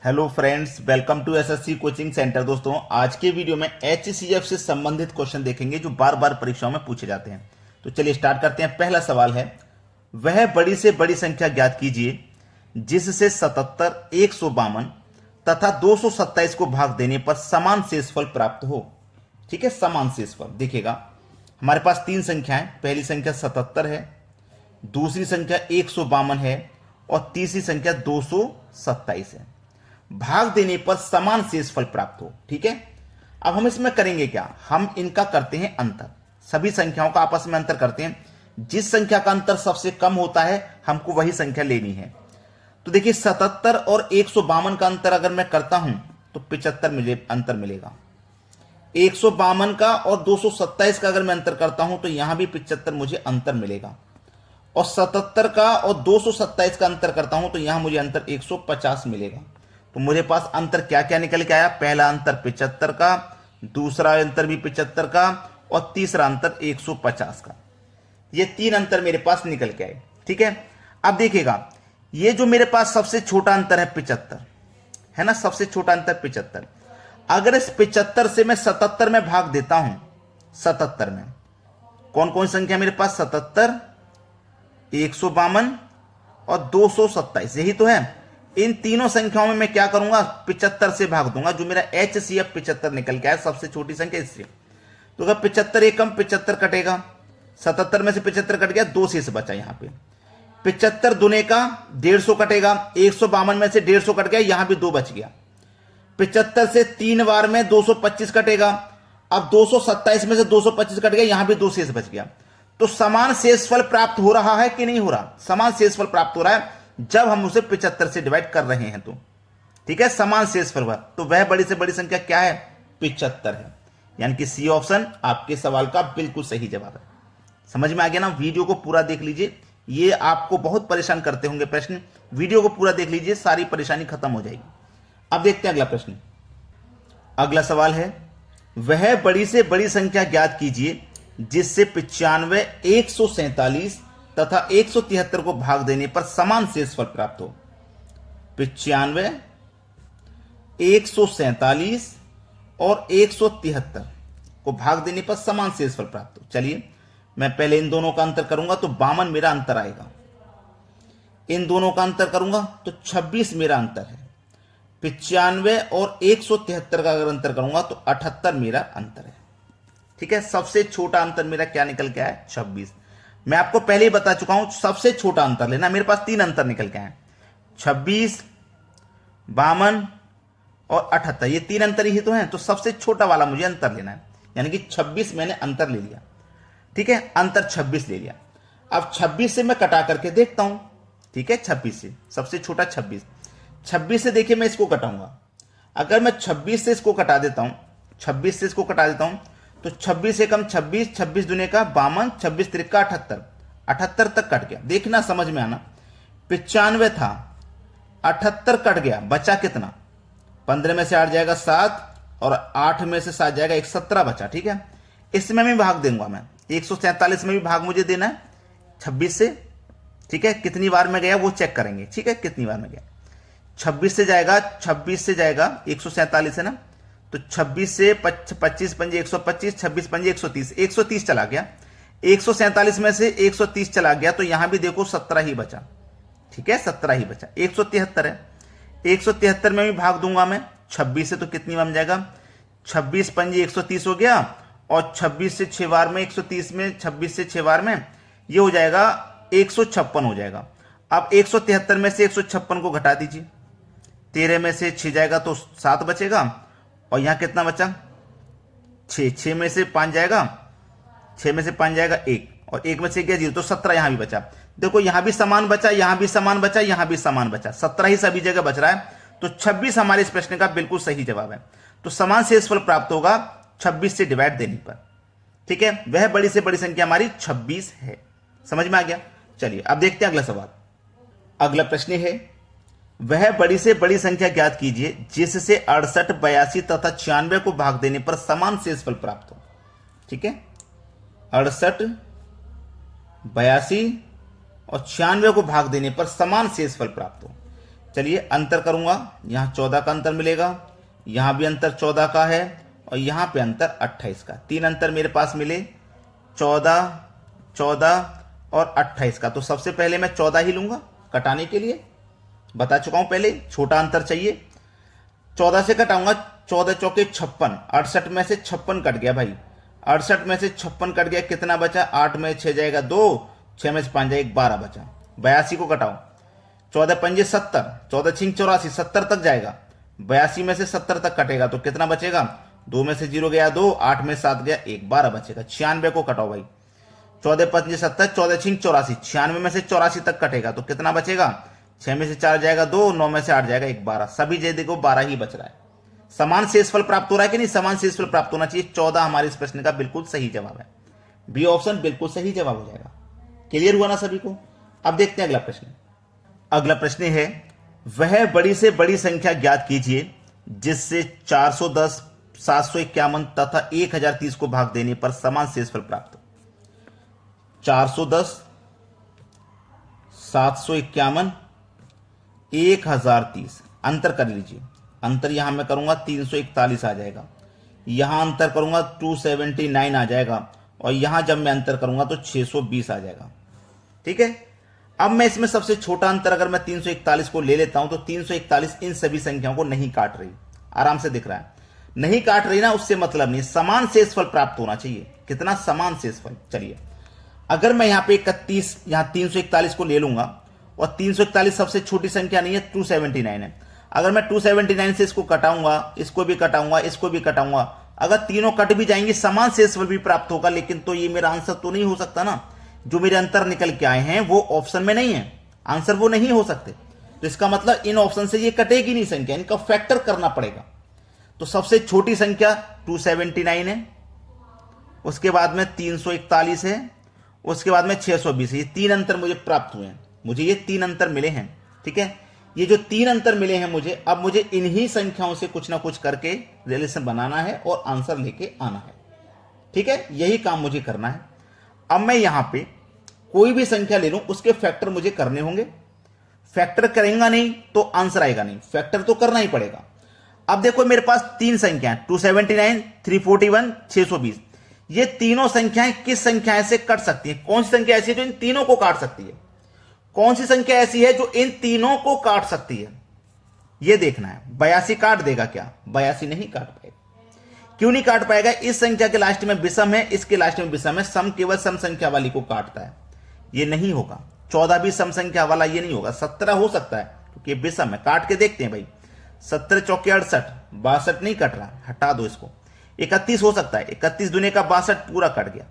Hello friends, welcome to SSC coaching centre. दोस्तों, आज के वीडियो में एचसीएफ से संबंधित क्वेश्चन देखेंगे जो बार बार परीक्षाओं में पूछे जाते हैं। तो चलिए स्टार्ट करते हैं। पहला सवाल है, वह बड़ी से बड़ी संख्या ज्ञात कीजिए जिससे 77, 152 तथा 227 को भाग देने पर समान शेषफल प्राप्त हो। ठीक है, समान शेषफल। देखिएगा, हमारे पास तीन संख्याएं, पहली संख्या 77 है, दूसरी संख्या 152 है और तीसरी संख्या 227 है। भाग देने पर समान शेषफल प्राप्त हो। ठीक है, अब हम इसमें करेंगे क्या, हम इनका करते हैं अंतर। सभी संख्याओं का आपस में अंतर करते हैं। जिस संख्या का अंतर सबसे कम होता है हमको वही संख्या लेनी है। तो देखिए, 77 और 152 का अंतर अगर मैं करता हूं तो 75 अंतर मिलेगा। 152 का और 227 का अगर मैं अंतर करता हूं तो यहां भी 75 मुझे अंतर मिलेगा। और 77 का और 227 का अंतर करता हूं तो यहां मुझे अंतर 150 मिलेगा। तो मुझे पास अंतर क्या क्या निकल के आया, पहला अंतर 75 का, दूसरा अंतर भी 75 का और तीसरा अंतर 150 का। ये तीन अंतर मेरे पास निकल के आए। ठीक है, अब देखिएगा, ये जो मेरे पास सबसे छोटा अंतर है 75 है ना, सबसे छोटा अंतर 75। अगर इस 75 से मैं 77 में भाग देता हूं, 77 में कौन कौन संख्या मेरे पास, 77, 152 और 227, यही तो है। इन तीनों संख्याओं में मैं क्या करूंगा, 75 से भाग दूंगा। जो मेरा एचसीएफ 75 निकल के आया, सबसे छोटी संख्या इससे। तो अगर 75 एकम 75 कटेगा, 77 में से 75 कट गया, 2 शेष बचा यहां पे। 75 दुने का 150 कटेगा, 152 में से 150 कट गया, यहां भी 2 बच गया। 75 से 3 बार में 225 कटेगा, अब 227 में से 225 कट गया, यहां भी 2 शेष बच गया। तो समान शेषफल प्राप्त हो रहा है कि नहीं हो रहा, समान शेषफल प्राप्त हो रहा है जब हम उसे 75 से डिवाइड कर रहे हैं। तो ठीक है, समान शेषफल हुआ। तो वह बड़ी से बड़ी संख्या क्या है, 75 है। यानी कि सी ऑप्शन आपके सवाल का बिल्कुल सही जवाब है। समझ में आ गया ना। वीडियो को पूरा देख लीजिए, ये आपको बहुत परेशान करते होंगे प्रश्न। वीडियो को पूरा देख लीजिए, सारी परेशानी खत्म हो जाएगी। अब देखते हैं अगला प्रश्न। अगला सवाल है, वह बड़ी से बड़ी संख्या ज्ञात कीजिए जिससे 95, 147 तथा 173 को भाग देने पर समान शेषफल प्राप्त हो। 95, 147 और 173 को भाग देने पर समान शेषफल प्राप्त हो। चलिए, मैं पहले इन दोनों का अंतर करूंगा तो 52 मेरा अंतर आएगा। इन दोनों का अंतर करूंगा तो 26 मेरा अंतर है। 95 और 173 का अगर अंतर करूंगा तो 78 मेरा अंतर है। ठीक है, सबसे छोटा अंतर मेरा क्या निकल के आया, 26। मैं आपको पहले ही बता चुका हूं, सबसे छोटा अंतर लेना। मेरे पास तीन अंतर निकल के आए, 26, 52 और 78। ये तीन अंतर ही तो हैं, तो सबसे छोटा वाला मुझे अंतर लेना है। यानी कि 26 मैंने अंतर ले लिया। ठीक है, अंतर 26 ले लिया। अब 26 से मैं कटा करके देखता हूं। ठीक है, 26 से सबसे छोटा 26 से देखिए मैं इसको कटाऊंगा। अगर मैं 26 से इसको कटा देता हूं, 26 से इसको कटा देता हूं तो 26 से कम 26, 26 दुने का 52, 26 त्रिका 78, 78 तक कट गया। देखना, समझ में आना। 95 था, 78 कट गया, बचा कितना, 15 में से 8 जाएगा 7 और 8 में से 7 जाएगा 1, 17 बचा। ठीक है, इसमें भी भाग दूंगा मैं, 147 में भी भाग मुझे देना है 26 से। ठीक है, कितनी बार में गया वो चेक करेंगे। ठीक है, कितनी बार में गया, 26 से जाएगा, 26 से जाएगा 147 है ना, तो 26 से 25 पंजे 125, 26 पंजे 130, 130 चला गया। 147 में से 130 चला गया तो यहां भी देखो 17 ही बचा। ठीक है, 17 ही बचा। 173 है, 173 में भी भाग दूंगा मैं 26 से, तो कितनी बार में जाएगा, 26 पंजे 130 हो गया और 26 से 6 बार में 130 में 26 से 6 बार में ये हो जाएगा 156 हो जाएगा। अब 173 में से 156 को घटा दीजिए, 13 में से 6 जाएगा तो 7 बचेगा और यहां कितना बचा, 6 में से 5 जाएगा, 6 में से 5 जाएगा 1 और 1 में से गया 0, तो 17 यहां भी बचा। देखो, यहां भी समान बचा, यहां भी समान बचा, यहां भी समान बचा, 17 ही सभी जगह बच रहा है। तो 26 हमारे इस प्रश्न का बिल्कुल सही जवाब है। तो समान शेषफल प्राप्त होगा 26 से डिवाइड देने पर। ठीक है, वह बड़ी से बड़ी संख्या हमारी 26 है। समझ में आ गया। चलिए अब देखते हैं अगला सवाल। अगला प्रश्न है, वह बड़ी से बड़ी संख्या ज्ञात कीजिए जिससे 68, 82 तथा 96 को भाग देने पर समान शेषफल प्राप्त हो। ठीक है, 68, 82 और 96 को भाग देने पर समान शेषफल प्राप्त हो। चलिए अंतर करूंगा, यहां 14 का अंतर मिलेगा, यहां भी अंतर 14 का है और यहां पे अंतर 28 का। 3 अंतर मेरे पास मिले, 14, 14 और 28 का। तो सबसे पहले मैं 14 ही लूंगा कटाने के लिए, बता चुका हूं पहले, छोटा अंतर चाहिए। 14 से कटाऊंगा, 14 चौके 56, 68 में से 56 कट गया भाई, 68 में से 56 कट गया, कितना बचा, 8 में 6 जाएगा 2, 6 में से 5 जाएगा 12 बचा। 82 को कटाओ, 14 पंजे 70, 14 छिंग 84, 70 तक जाएगा, 82 में से 70 तक कटेगा तो कितना बचेगा, 2 में से 0 गया 2, 8 में 7 गया 1, 12 बचेगा। 96 को कटाओ भाई, 14 पंजे 70, 14 छिंग 84, 96 में से 84 तक कटेगा तो कितना बचेगा, 6 में से 4 जाएगा 2, 9 में से 8 जाएगा 1, 12। सभी जे देखो 12 ही बच रहा है। समान शेषफल प्राप्त हो रहा है कि नहीं, समान शेषफल प्राप्त होना चाहिए। 14 हमारे इस प्रश्न का बिल्कुल सही जवाब है, बी ऑप्शन बिल्कुल सही जवाब हो जाएगा। क्लियर हुआ ना सभी को। अब देखते हैं अगला प्रश्न। अगला प्रश्न है, वह बड़ी से बड़ी संख्या ज्ञात कीजिए जिससे 410, 751 तथा 1030 को भाग देने पर समान शेषफल प्राप्त हो। 410, 751, 1030 अंतर कर लीजिए। अंतर यहां मैं करूंगा 341 आ जाएगा, यहां अंतर करूंगा 279 आ जाएगा और यहां जब मैं अंतर करूंगा तो 620 आ जाएगा। ठीक है, अब मैं इसमें सबसे छोटा अंतर अगर मैं 341 को ले लेता हूं तो 341 इन सभी संख्याओं को नहीं काट रही, आराम से दिख रहा है, नहीं काट रही ना, उससे मतलब नहीं, समान शेषफल प्राप्त होना चाहिए। कितना, समान शेषफल। चलिए अगर मैं यहां पे 31, यहां 341 को ले लूंगा और 341 सबसे छोटी संख्या नहीं है, 279 है। अगर मैं 279 से इसको कटाऊंगा, इसको भी कटाऊंगा, इसको भी कटाऊंगा, अगर तीनों कट भी जाएंगे समान शेषफल भी प्राप्त होगा। लेकिन तो ये मेरा आंसर तो नहीं हो सकता ना, जो मेरे अंतर निकल के आए हैं वो ऑप्शन में नहीं है, आंसर वो नहीं हो सकते। तो इसका मतलब इन ऑप्शन से ये कटेगी नहीं संख्या, इनका फैक्टर करना पड़ेगा। तो सबसे छोटी संख्या 279 है, उसके बाद में 341 है, उसके बाद में 620 है। ये 3 अंतर मुझे प्राप्त हुए हैं, मुझे ये 3 अंतर मिले हैं। ठीक है, ये जो 3 अंतर मिले हैं मुझे, अब मुझे इन्हीं संख्याओं से कुछ ना कुछ करके रिलेशन बनाना है और आंसर लेके आना है। ठीक है, यही काम मुझे करना है। अब मैं यहां पे कोई भी संख्या ले लूं, उसके फैक्टर मुझे करने होंगे। फैक्टर करेंगे नहीं तो आंसर आएगा नहीं, फैक्टर तो करना ही पड़ेगा। अब देखो मेरे पास 3 संख्याएं, 279, 341, 620। ये तीनों संख्याएं किस संख्याएं से कट सकती हैं? कौन सी संख्या ऐसी है जो इन तीनों को काट सकती है? कौन सी संख्या ऐसी है जो इन तीनों को काट सकती है? यह देखना है। 82 काट देगा क्या? 82 नहीं काट पाएगा। क्यों नहीं काट पाएगा? इस संख्या के लास्ट में विषम है, इसके लास्ट में विषम है। सम केवल सम संख्या वाली को काटता है, ये नहीं होगा। 14 भी सम संख्या वाला, ये नहीं होगा। 17 हो सकता है क्योंकि विषम है। काट के देखते हैं भाई। 17 चौके 68, 62 नहीं कट रहा, हटा दो इसको। 31 हो सकता है, 31 दूने का 62 पूरा कट गया।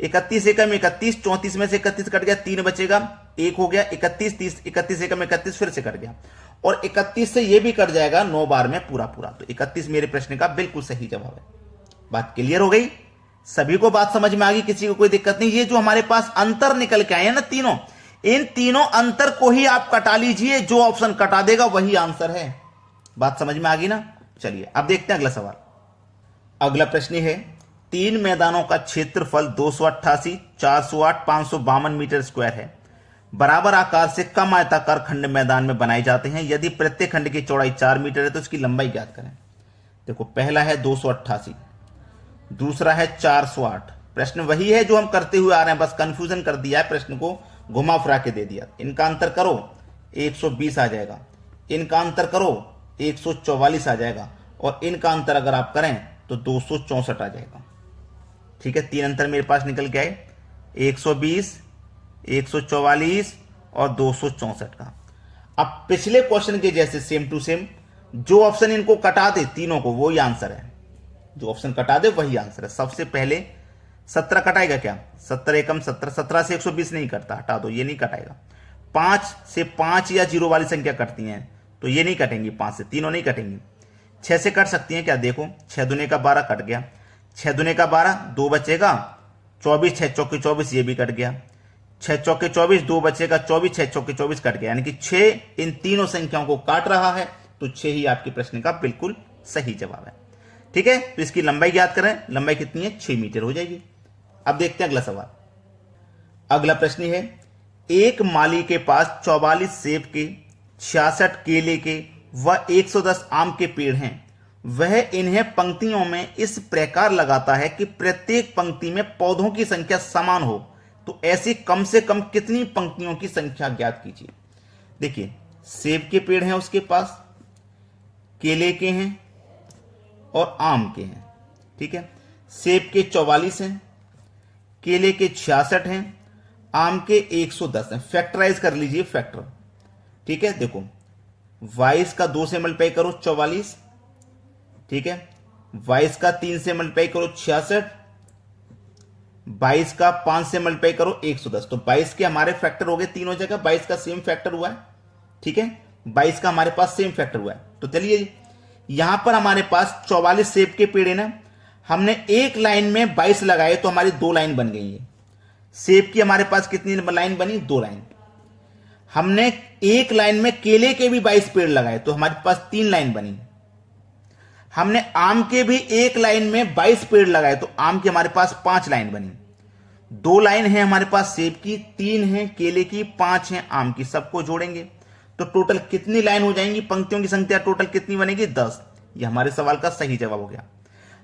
31 एकम 31, 34 में से 31 कट गया, 3 बचेगा, 1 हो गया। 31, 30, 31 एकम 31 फिर से कट गया और 31 से ये भी कट जाएगा 9 बार में पूरा पूरा। तो 31 मेरे प्रश्न का बिल्कुल सही जवाब है। बात क्लियर हो गई? सभी को बात समझ में आ गई? किसी को कोई दिक्कत नहीं? ये जो हमारे पास अंतर निकल के आए हैं ना तीनों, इन तीनों अंतर को ही आप कटा लीजिए। जो ऑप्शन कटा देगा वही आंसर है। बात समझ में आ गई ना? चलिए अब देखते हैं अगला सवाल। अगला प्रश्न है, 3 मैदानों का क्षेत्रफल 288, 408, 552 मीटर स्क्वायर है। बराबर आकार से कम आयताकार खंड मैदान में बनाए जाते हैं। यदि प्रत्येक खंड की चौड़ाई 4 मीटर है तो इसकी लंबाई ज्ञात करें। देखो, पहला है 288, दूसरा है 408। प्रश्न वही है जो हम करते हुए आ रहे हैं, बस कंफ्यूजन कर दिया है, प्रश्न को घुमा फिरा के दे दिया। इनका अंतर करो 120 आ जाएगा, इनका अंतर करो 144 आ जाएगा और इनका अंतर अगर आप करें तो 264 आ जाएगा। ठीक है, 3 अंतर मेरे पास निकल के आए, 120, 144 और 264 का। अब पिछले क्वेश्चन के जैसे सेम टू सेम जो ऑप्शन इनको कटा दे तीनों को, वही आंसर है। जो ऑप्शन कटा दे वही आंसर है। सबसे पहले 17 कटाएगा क्या? 17 एकम 17, 17 से 120 नहीं कटता, हटा दो, ये नहीं कटाएगा। 5 से 5 या 0 वाली संख्या कटती हैं तो ये नहीं कटेंगी, 5 से तीनों नहीं कटेंगी। 6 से कट सकती हैं क्या? देखो, 6 दूने का 12 कट गया, 6 दूने का 12, 2 बचेगा, 24, 6 चौके 24, ये भी कट गया। 6 चौके 24, 2 बचेगा, 24, 6 चौके 24 कट गया। यानी कि 6 इन तीनों संख्याओं को काट रहा है, तो 6 ही आपके प्रश्न का बिल्कुल सही जवाब है। ठीक है, तो इसकी लंबाई याद करें। लंबाई कितनी है? 6 मीटर हो जाएगी। अब देखते हैं अगला सवाल। अगला प्रश्न है, एक माली के पास 44 सेब के 66 केले के व 110 आम के पेड़ हैं, वह इन्हें पंक्तियों में इस प्रकार लगाता है कि प्रत्येक पंक्ति में पौधों की संख्या समान हो, तो ऐसी कम से कम कितनी पंक्तियों की संख्या ज्ञात कीजिए। देखिए, सेब के पेड़ हैं उसके पास, केले के हैं और आम के हैं। ठीक है, सेब के 44 हैं, केले के 66 हैं, आम के 110 हैं। फैक्टराइज कर लीजिए, फैक्टर। ठीक है, देखो 22 का 2 से मल्टीप्लाई करो 44, ठीक है, 22 का 3 से मल्टीप्लाई करो 66, 22 का 5 से मल्टीप्लाई करो 110। तो 22 के हमारे फैक्टर हो गए 3 हो जाएगा, 22 का सेम फैक्टर हुआ है। ठीक है, 22 का हमारे पास सेम फैक्टर हुआ है। तो चलिए, यहां पर हमारे पास 44 सेब के पेड़ है ना, हमने एक लाइन में 22 लगाए तो हमारी 2 लाइन बन गई है। सेब की हमारे पास कितनी लाइन बनी? 2 लाइन। हमने एक लाइन में केले के भी 22 पेड़ लगाए तो हमारे पास 3 लाइन बनी। हमने आम के भी एक लाइन में 22 पेड़ लगाए तो आम की हमारे पास 5 लाइन बनी। 2 लाइन है हमारे पास सेब की, 3 है केले की, 5 है आम की। सबको जोड़ेंगे तो टोटल कितनी लाइन हो जाएंगी? पंक्तियों की संख्या टोटल कितनी बनेगी? 10। ये हमारे सवाल का सही जवाब हो गया।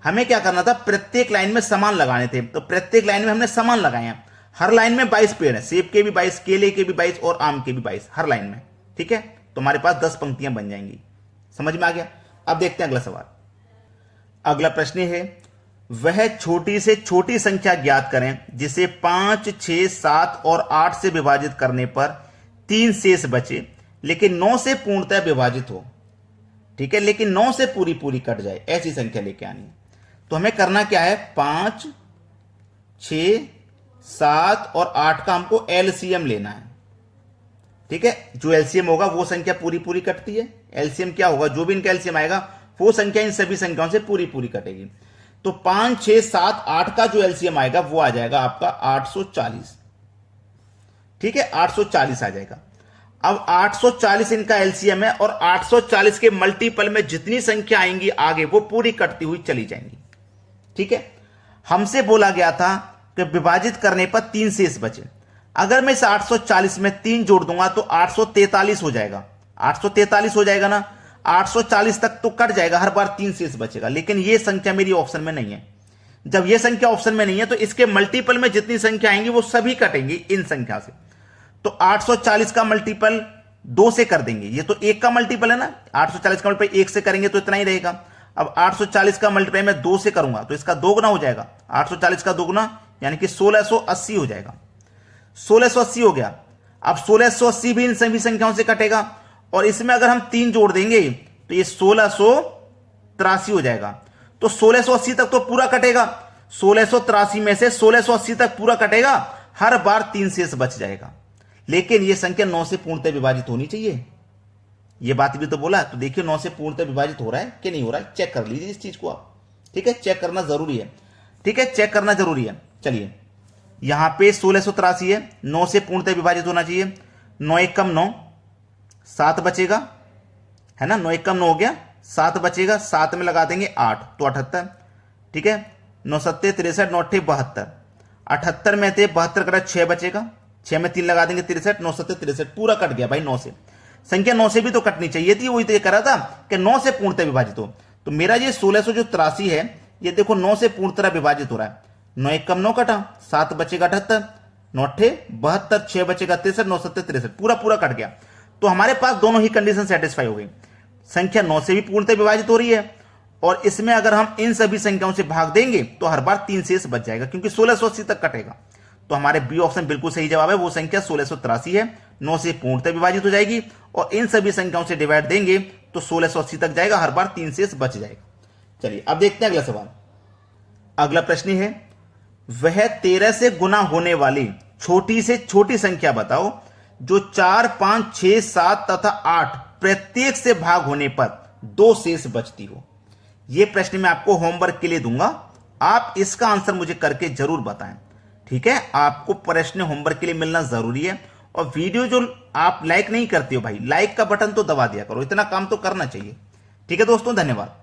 हमें क्या करना था? प्रत्येक लाइन में समान लगाने थे, तो प्रत्येक लाइन में हमने समान लगाए हैं। हर लाइन में 22 पेड़ है, सेब के भी 22, केले के भी 22 और आम के भी 22, हर लाइन में। ठीक है, तो हमारे पास 10 पंक्तियां बन जाएंगी। समझ में आ गया? अब देखते हैं अगला सवाल। अगला प्रश्न है, वह छोटी से छोटी संख्या ज्ञात करें जिसे 5, 6, 7 और 8 से विभाजित करने पर 3 शेष बचे, लेकिन 9 से पूर्णतः विभाजित हो। ठीक है, लेकिन 9 से पूरी पूरी कट जाए, ऐसी संख्या लेके आनी है। तो हमें करना क्या है? 5, 6, 7 और 8 का हमको एलसीएम लेना है। ठीक है, जो एलसीएम होगा वो संख्या पूरी पूरी कटती है। एलसीएम क्या होगा? जो भी इनका एलसीएम आएगा वो संख्या इन सभी संख्याओं से पूरी पूरी कटेगी। तो 5, 6, 7, 8 का जो एलसीएम आएगा वो आ जाएगा आपका 840। ठीक है, 840 आ जाएगा। अब 840 इनका एलसीएम है और 840 के मल्टीपल में जितनी संख्या आएंगी आगे वो पूरी कटती हुई चली जाएंगी। ठीक है, हमसे बोला गया था कि विभाजित करने पर 3 शेष बचे। अगर मैं इस 840 में 3 जोड़ दूंगा तो 843 हो जाएगा। 843 हो जाएगा ना, 840 तक तो कट जाएगा, हर बार 3 शेष बचेगा। लेकिन यह संख्या मेरी ऑप्शन में नहीं है। जब यह संख्या ऑप्शन में नहीं है तो इसके मल्टीपल में जितनी संख्या आएंगी वो सभी कटेंगी इन संख्या से। तो 840 का मल्टीपल 2 से कर देंगे, ये तो 1 का मल्टीपल है ना। 840 का मल्टीपल 1 से करेंगे तो इतना ही रहेगा। अब 840 का मल्टीपल मैं 2 से करूंगा तो इसका 2 गुना हो जाएगा। 840 का 2 गुना यानी कि 1680 हो जाएगा। 1680 हो गया। अब 1680 भी इन सभी संख्याओं से कटेगा और इसमें अगर हम 3 जोड़ देंगे तो ये 1683 हो जाएगा। तो 1680 तक तो पूरा कटेगा। 1683 में से 1680 तक पूरा कटेगा, हर बार 3 शेष बच जाएगा। लेकिन यह संख्या 9 से पूर्णतः विभाजित होनी चाहिए। यह बात भी तो बोला। तो देखिए 9 से पूर्णतः विभाजित हो रहा है कि नहीं हो रहा है, चेक कर लीजिए इस चीज को आप। ठीक है, चेक करना जरूरी है। ठीक है, चेक करना जरूरी है। चलिए, यहां पे 1683 है, 9 से पूर्णतः विभाजित होना चाहिए। 9 1 कम 9, 7 बचेगा, है ना। 9 1 कम 9 हो गया, 7 बचेगा। 7 में लगा देंगे 8 तो 78। ठीक है, 9 7 63, 9 8 72। 78 में थे 72 कटा 6 बचेगा, 6 में 3 लगा देंगे 63, 9 7 63, पूरा कट गया भाई 9 से। संख्या 9 से भी तो कटनी चाहिए थी, वही तो ये करा था कि 9 से पूर्णतः विभाजित हो। तो मेरा ये 1683 है, ये देखो 9 से पूर्णतः विभाजित हो रहा है। 9 1 कम 9 कटा, 7 बचेगा 78, 9 8 72, 6 बचेगा 63, 9 7 63, पूरा पूरा कट गया। तो हमारे पास दोनों ही कंडीशन सेटिस्फाई हो गई। संख्या 9 से भी पूर्णतः विभाजित हो रही है और इसमें अगर हम इन सभी संख्याओं से भाग देंगे तो हर बार 3 शेष बच जाएगा, क्योंकि 1680 तक कटेगा। तो हमारे बी ऑप्शन बिल्कुल सही जवाब है। वो संख्या 1683 है, 9 से पूर्णतः विभाजित हो जाएगी और इन सभी संख्याओं से डिवाइड देंगे तो 1680 तक जाएगा, हर बार 3 शेष बच जाएगा। चलिए अब देखते हैं अगला सवाल। अगला प्रश्न है, वह 13 से गुना होने वाली छोटी से छोटी संख्या बताओ जो 4, 5, 6, 7 तथा 8 प्रत्येक से भाग होने पर 2 शेष बचती हो। यह प्रश्न मैं आपको होमवर्क के लिए दूंगा, आप इसका आंसर मुझे करके जरूर बताएं। ठीक है, आपको प्रश्न होमवर्क के लिए मिलना जरूरी है। और वीडियो जो आप लाइक नहीं करते हो भाई, लाइक का बटन तो दबा दिया करो, इतना काम तो करना चाहिए। ठीक है दोस्तों, धन्यवाद।